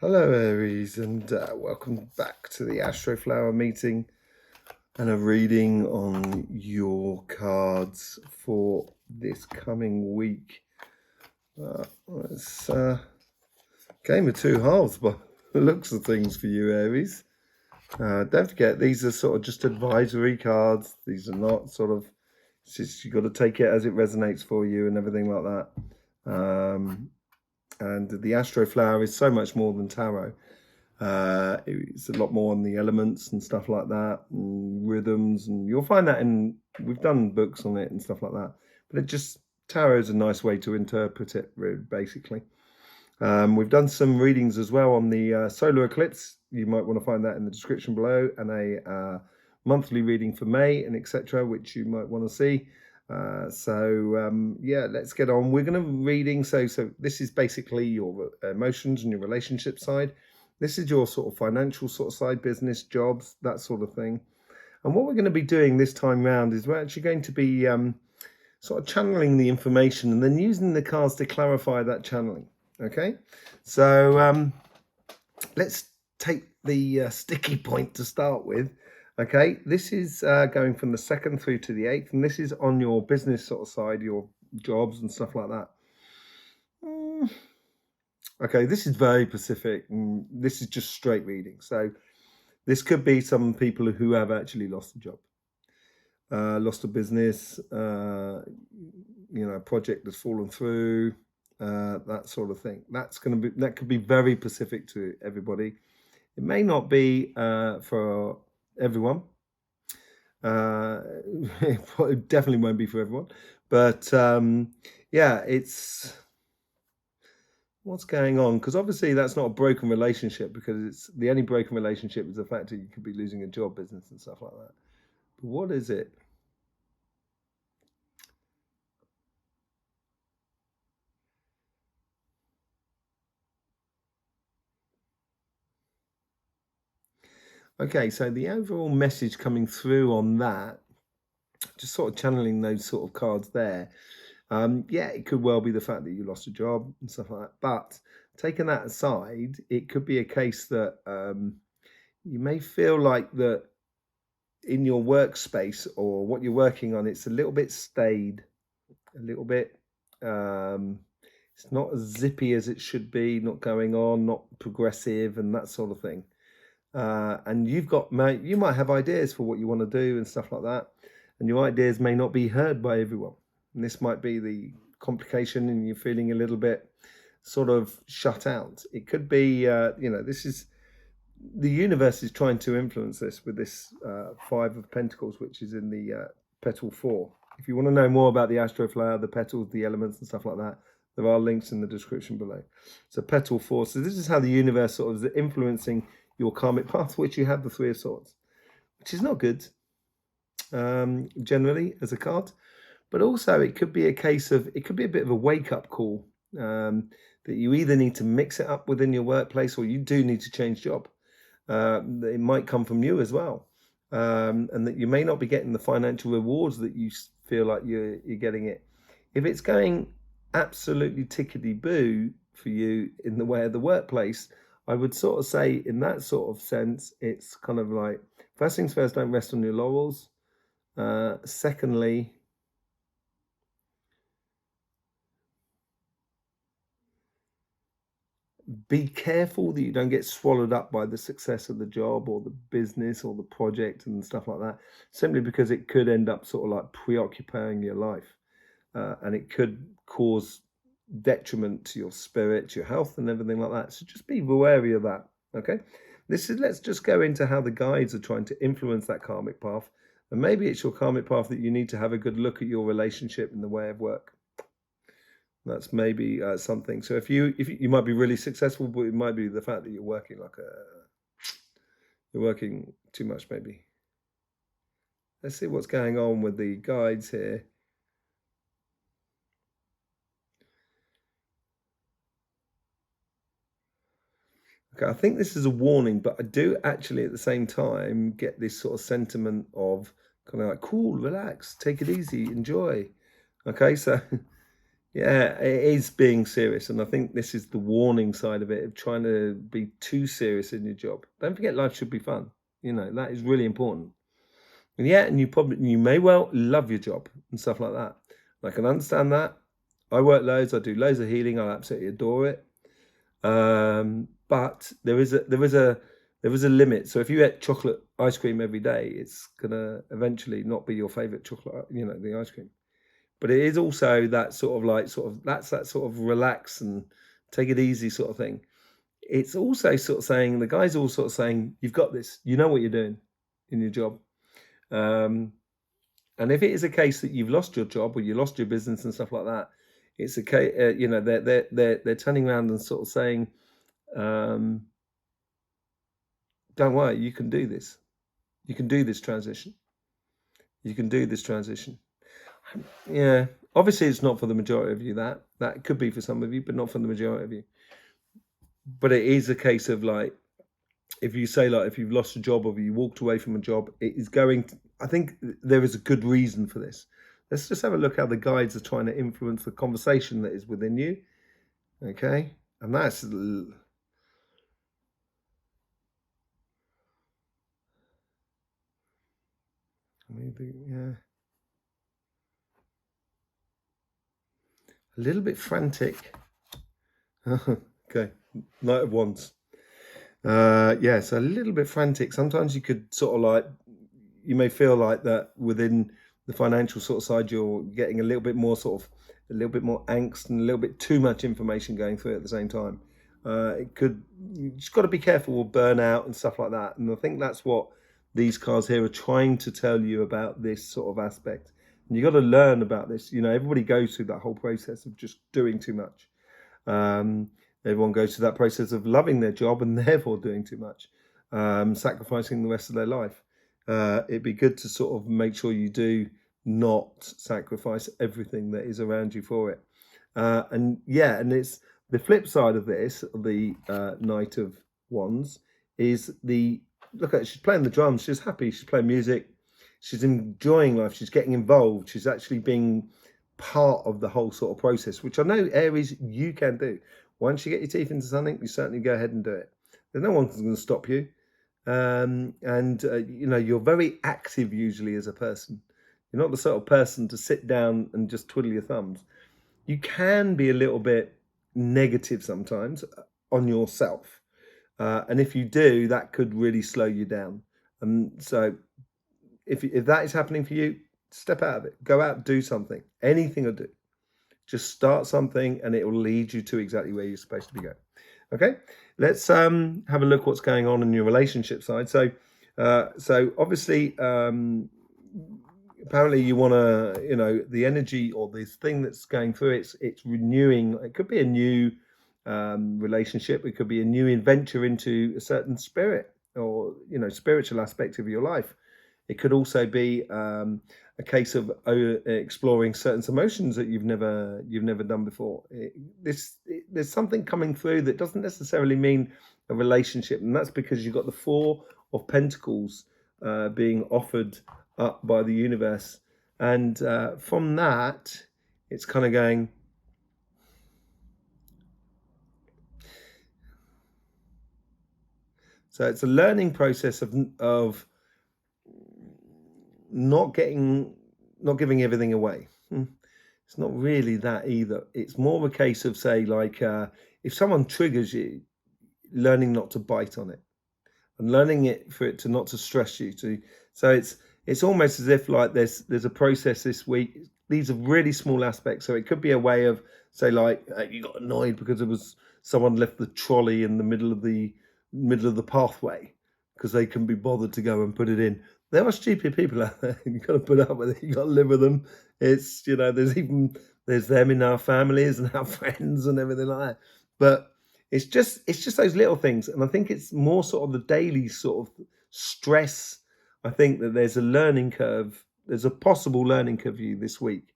Hello Aries, and welcome back to the Astroflower meeting and a reading on your cards for this coming week. It's game of two halves by the looks of things for you, Aries. Don't forget, these are sort of just advisory cards. These are not sort of, it's just you've got to take it as it resonates for you and everything like that. And the Astroflower is so much more than tarot. It's a lot more on the elements and stuff like that, and rhythms, and you'll find that we've done books on it and stuff like that. But tarot is a nice way to interpret it, basically. We've done some readings as well on the solar eclipse. You might want to find that in the description below, and a monthly reading for May and etc., which you might want to see. Yeah, let's get on. We're going to reading. So this is basically your emotions and your relationship side. This is your sort of financial sort of side, business, jobs, that sort of thing. And what we're going to be doing this time round is we're actually going to be sort of channeling the information and then using the cards to clarify that channeling. Okay, so let's take the sticky point to start with. Okay, this is going from the 2nd through to the 8th, and this is on your business sort of side, your jobs and stuff like that. Okay, this is very specific, and this is just straight reading. So this could be some people who have actually lost a job, lost a business, a project that's fallen through, that sort of thing. That could be very specific to everybody. It may not be for everyone. It definitely won't be for everyone. But yeah, it's what's going on, because obviously that's not a broken relationship, because it's the only broken relationship is the fact that you could be losing a job, business and stuff like that. But what is it? Okay, so the overall message coming through on that, just sort of channeling those sort of cards there. Yeah, it could well be the fact that you lost a job and stuff like that. But taking that aside, it could be a case that you may feel like that in your workspace or what you're working on, it's a little bit staid, a little bit. It's not as zippy as it should be, not going on, not progressive, and that sort of thing. And you might have ideas for what you want to do and stuff like that, and your ideas may not be heard by everyone. And this might be the complication, and you're feeling a little bit sort of shut out. It could be, this is the universe is trying to influence this with this 5 of Pentacles, which is in the petal 4. If you want to know more about the Astroflower, the petals, the elements, and stuff like that, there are links in the description below. So petal 4. So this is how the universe sort of is influencing your karmic path, which you have the 3 of Swords, which is not good generally as a card. But also it could be a case of, it could be a bit of a wake-up call that you either need to mix it up within your workplace, or you do need to change job. It might come from you as well, and that you may not be getting the financial rewards that you feel like you're getting it. If it's going absolutely tickety-boo for you in the way of the workplace, I would sort of say in that sort of sense, it's kind of like, first things first, don't rest on your laurels. Secondly, be careful that you don't get swallowed up by the success of the job or the business or the project and stuff like that, simply because it could end up sort of like preoccupying your life, and it could cause detriment to your spirit, to your health and everything like that. So just be wary of that. Okay, let's just go into how the guides are trying to influence that karmic path, and maybe it's your karmic path that you need to have a good look at your relationship in the way of work. That's maybe something. So if you might be really successful, but it might be the fact that you're working you're working too much, maybe. Let's see what's going on with the guides here. Okay, I think this is a warning, but I do actually at the same time get this sort of sentiment of kind of like, cool, relax, take it easy, enjoy. Okay, so Yeah, it is being serious, and I think this is the warning side of it, of trying to be too serious in your job. Don't forget life should be fun. You know, that is really important. And yeah, and you may well love your job and stuff like that. I can understand that. I work loads, I do loads of healing, I absolutely adore it. But there is a limit. So if you eat chocolate ice cream every day, it's gonna eventually not be your favorite chocolate, the ice cream. But it is also that that's that sort of relax and take it easy sort of thing. It's also sort of saying, the guys are all sort of saying, you've got this, you know what you're doing in your job. Um, and if it is a case that you've lost your job or you lost your business and stuff like that, it's a case, they're turning around and sort of saying, um, don't worry, you can do this. You can do this transition. You can do this transition. Yeah, obviously it's not for the majority of you. That could be for some of you, but not for the majority of you. But it is a case of like, if you say like, if you've lost a job or you walked away from a job, it is going to, I think there is a good reason for this. Let's just have a look how the guides are trying to influence the conversation that is within you. Okay, and that's maybe, yeah, a little bit frantic. Okay, Knight of Wands. Yeah, so a little bit frantic. Sometimes you could sort of like, you may feel like that within the financial sort of side, you're getting a little bit more a little bit more angst and a little bit too much information going through at the same time. You just got to be careful with burnout and stuff like that. And I think that's what these cards here are trying to tell you about this sort of aspect. And you got to learn about this. Everybody goes through that whole process of just doing too much. Um, Everyone goes through that process of loving their job and therefore doing too much, sacrificing the rest of their life. It'd be good to sort of make sure you do not sacrifice everything that is around you for it. And it's the flip side of this, the Knight of Wands, is the look at she's playing the drums, she's happy, she's playing music, she's enjoying life, she's getting involved, she's actually being part of the whole sort of process, which I know, Aries, you can do. Once you get your teeth into something, you certainly go ahead and do it. There's no one going to stop you. You're very active usually as a person. You're not the sort of person to sit down and just twiddle your thumbs. You can be a little bit negative sometimes on yourself. And if you do, that could really slow you down. And so if that is happening for you, step out of it. Go out, do something. Anything will do. Just start something and it will lead you to exactly where you're supposed to be going. Okay, let's have a look what's going on in your relationship side. So obviously, apparently you want to, the energy or this thing that's going through, it's renewing. It could be a new relationship. It could be a new adventure into a certain spirit or, spiritual aspect of your life. It could also be a case of exploring certain emotions that you've never done before. There's something coming through that doesn't necessarily mean a relationship, and that's because you've got the Four of Pentacles being offered up by the universe, and from that, it's kind of going. So it's a learning process of not giving everything away. It's not really that either. It's more of a case of, say, like if someone triggers you, learning not to bite on it and learning it for it to not to stress you. So it's almost as if like there's a process this week. These are really small aspects. So it could be a way of, say, like you got annoyed because it was someone left the trolley in the middle of the pathway because they couldn't be bothered to go and put it in. There are stupid people out there. You've got to put up with it. You've got to live with them. It's, there's them in our families and our friends and everything like that. But it's just those little things. And I think it's more sort of the daily sort of stress. I think that there's a learning curve. There's a possible learning curve for you this week.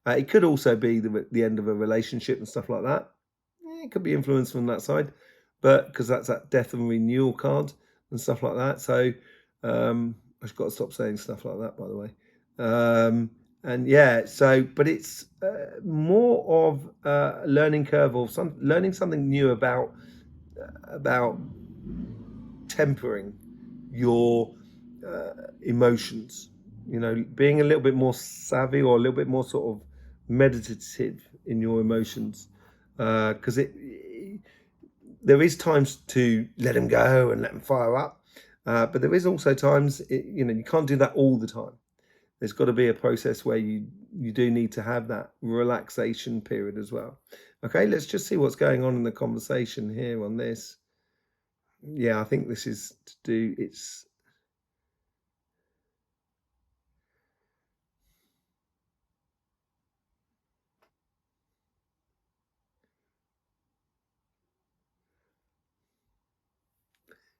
It could also be the end of a relationship and stuff like that. It could be influenced from that side, but because that's that death and renewal card and stuff like that. So, I've got to stop saying stuff like that, by the way. And yeah, so but it's more of a learning curve or learning something new about tempering your emotions. You know, being a little bit more savvy or a little bit more sort of meditative in your emotions, because there is times to let them go and let them fire up, but there is also times you know you can't do that all the time. There's got to be a process where you do need to have that relaxation period as well. Okay, let's just see what's going on in the conversation here on this. Yeah, I think this is to do. It's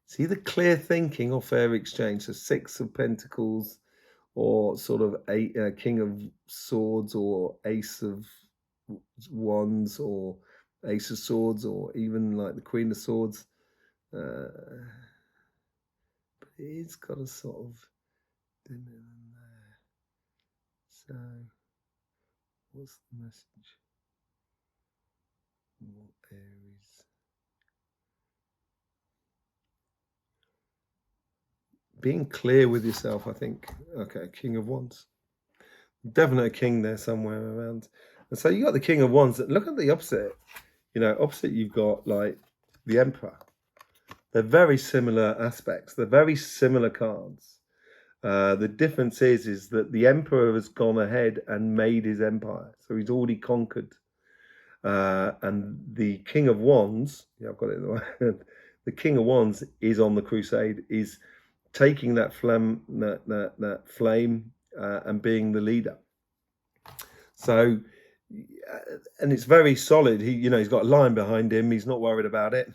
see the clear thinking or fair exchange. So Six of Pentacles, or sort of a King of Swords, or Ace of Wands, or Ace of Swords, or even like the Queen of Swords. Uh, but it's got a sort of dim in there. So, what's the message? More Aries. Being clear with yourself, I think. Okay, King of Wands. Definitely a king there somewhere around. And so you got the King of Wands. Look at the opposite. You know, opposite you've got like the Emperor. They're very similar aspects. They're very similar cards. The difference is that the Emperor has gone ahead and made his empire. So he's already conquered. And the King of Wands, yeah, I've got it in the way. The King of Wands is on the crusade, is taking that flame, that flame, and being the leader. So, and it's very solid. He, you know, he's got a line behind him. He's not worried about it.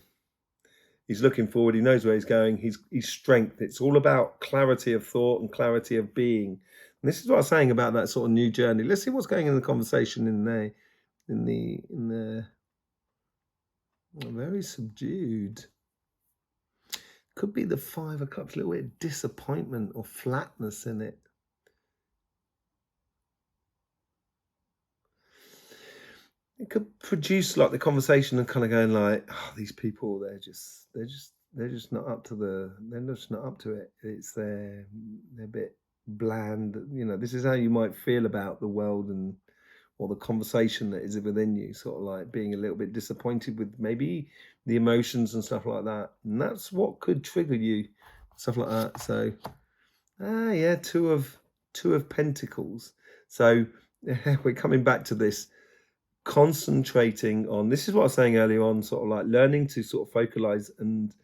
He's looking forward. He knows where he's going. He's strength. It's all about clarity of thought and clarity of being. And this is what I was saying about that sort of new journey. Let's see what's going in the conversation in there. In the very subdued. Could be the Five of Cups, a little bit of disappointment or flatness in it. It could produce like the conversation and kind of going like, oh, these people, they're just not up to it. It's they're a bit bland. You know, this is how you might feel about the world and or the conversation that is within you, sort of like being a little bit disappointed with maybe the emotions and stuff like that. And that's what could trigger you, stuff like that. So, yeah, two of Pentacles. So we're coming back to this, concentrating on, this is what I was saying earlier on, sort of like learning to sort of focalize and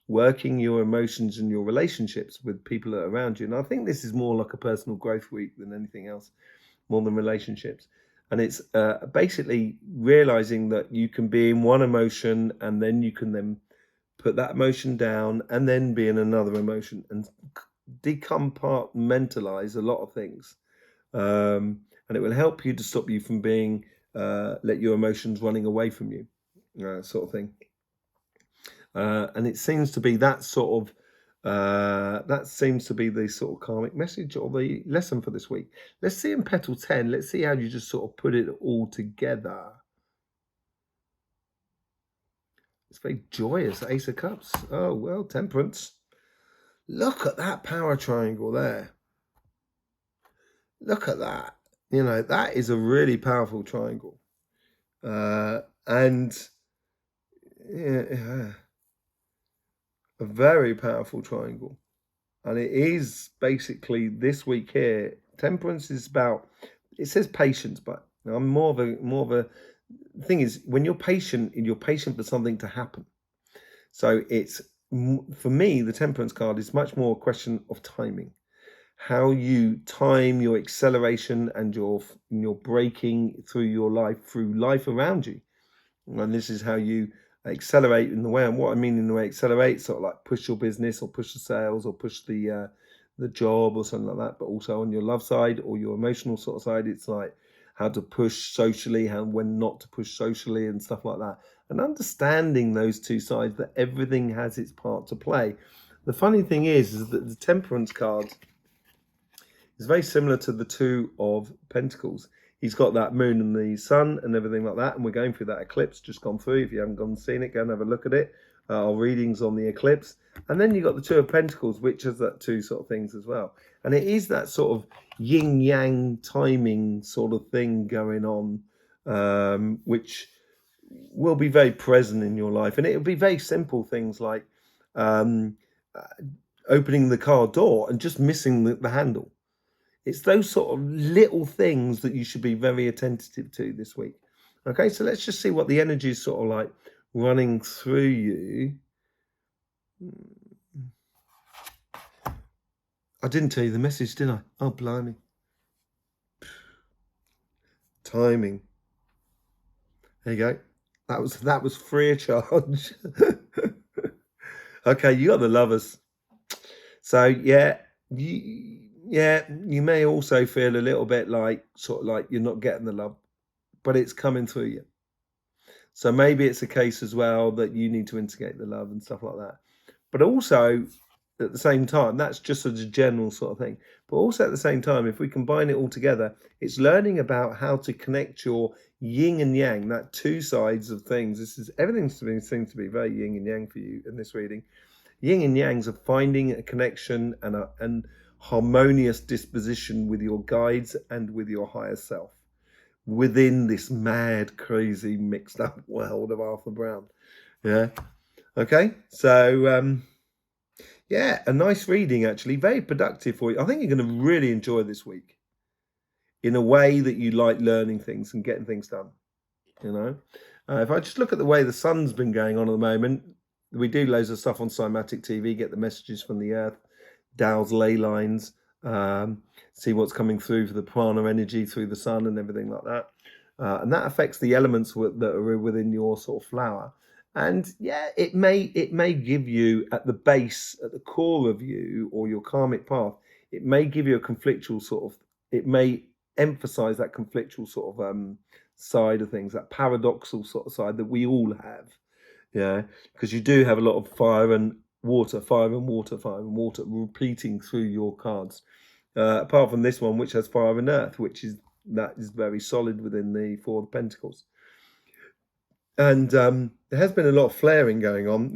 working your emotions and your relationships with people that are around you. And I think this is more like a personal growth week than anything else, more than relationships. And it's basically realizing that you can be in one emotion and then you can then put that emotion down and then be in another emotion and decompartmentalize a lot of things. And it will help you to stop you from being, let your emotions running away from you, sort of thing. And it seems to be that sort of, that seems to be the sort of karmic message or the lesson for this week. Let's see in Petal 10. Let's see how you just sort of put it all together. It's very joyous, Ace of Cups. Oh, well, Temperance. Look at that power triangle there. Look at that. You know, that is a really powerful triangle. And yeah, a very powerful triangle. And it is basically this week here. Temperance is about, it says patience, but I'm more of a the thing is, when you're patient for something to happen. So it's, for me, the Temperance card is much more a question of timing. How you time your acceleration and your breaking through life around you. And this is how you accelerate in the way. And what I mean in the way accelerate, sort of like push your business or push the sales or push the job or something like that. But also on your love side or your emotional sort of side, it's like how to push socially, when not to push socially and stuff like that. And understanding those two sides, that everything has its part to play. The funny thing is that the Temperance card is very similar to the Two of Pentacles. He's got that moon and the sun and everything like that, and we're going through that eclipse, just gone through. If you haven't gone and seen it, go and have a look at it. Our readings on the eclipse. And then you've got the Two of Pentacles, which has that two sort of things as well. And it is that sort of yin-yang timing sort of thing going on, which will be very present in your life. And it'll be very simple things like opening the car door and just missing the handle. It's those sort of little things that you should be very attentive to this week. Okay, so let's just see what the energy is sort of like running through you. I didn't tell you the message, did I? Oh, blimey. Timing. There you go. That was free of charge. Okay, you got the Lovers. So yeah, you may also feel a little bit like sort of like you're not getting the love, but it's coming through you. So maybe it's a case as well that you need to instigate the love and stuff like that. But also at the same time, that's just as a general sort of thing. But also at the same time, if we combine it all together, it's learning about how to connect your yin and yang, that two sides of things. Everything seems to be very yin and yang for you in this reading. Yin and yangs are finding a connection and harmonious disposition with your guides and with your higher self within this mad, crazy, mixed up world of Arthur Brown. Yeah. Okay. So, yeah, a nice reading, actually. Very productive for you. I think you're going to really enjoy this week in a way that you like learning things and getting things done. You know, if I just look at the way the sun's been going on at the moment, we do loads of stuff on Cymatic TV, get the messages from the earth, Dow's ley lines, see what's coming through for the prana energy through the sun and everything like that. And that affects the elements that are within your sort of flower. And yeah, it may give you at the base, at the core of you or your karmic path, it may give you a conflictual sort of, it may emphasize that conflictual sort of side of things, that paradoxal sort of side that we all have. Yeah, because you do have a lot of fire and water, fire and water, fire and water repeating through your cards. Apart from this one, which has fire and earth, that is very solid within the Four of Pentacles. And there has been a lot of flaring going on.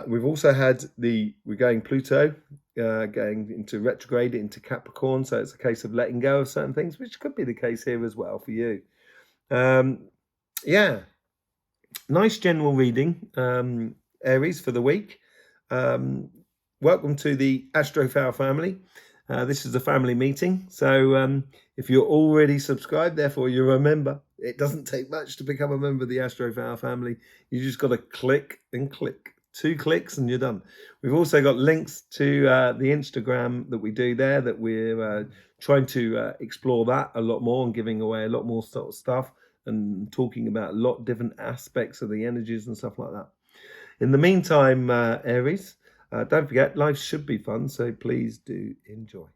We've also had we're going Pluto going into retrograde into Capricorn, so it's a case of letting go of certain things, which could be the case here as well for you. Yeah. Nice general reading, Aries, for the week. Welcome to the Astroflower family. This is a family meeting. So if you're already subscribed, therefore you're a member. It doesn't take much to become a member of the Astroflower family. You just got to click and click. 2 clicks and you're done. We've also got links to the Instagram that we do there, that we're trying to explore that a lot more and giving away a lot more sort of stuff and talking about a lot of different aspects of the energies and stuff like that. In the meantime, Aries, don't forget, life should be fun, so please do enjoy.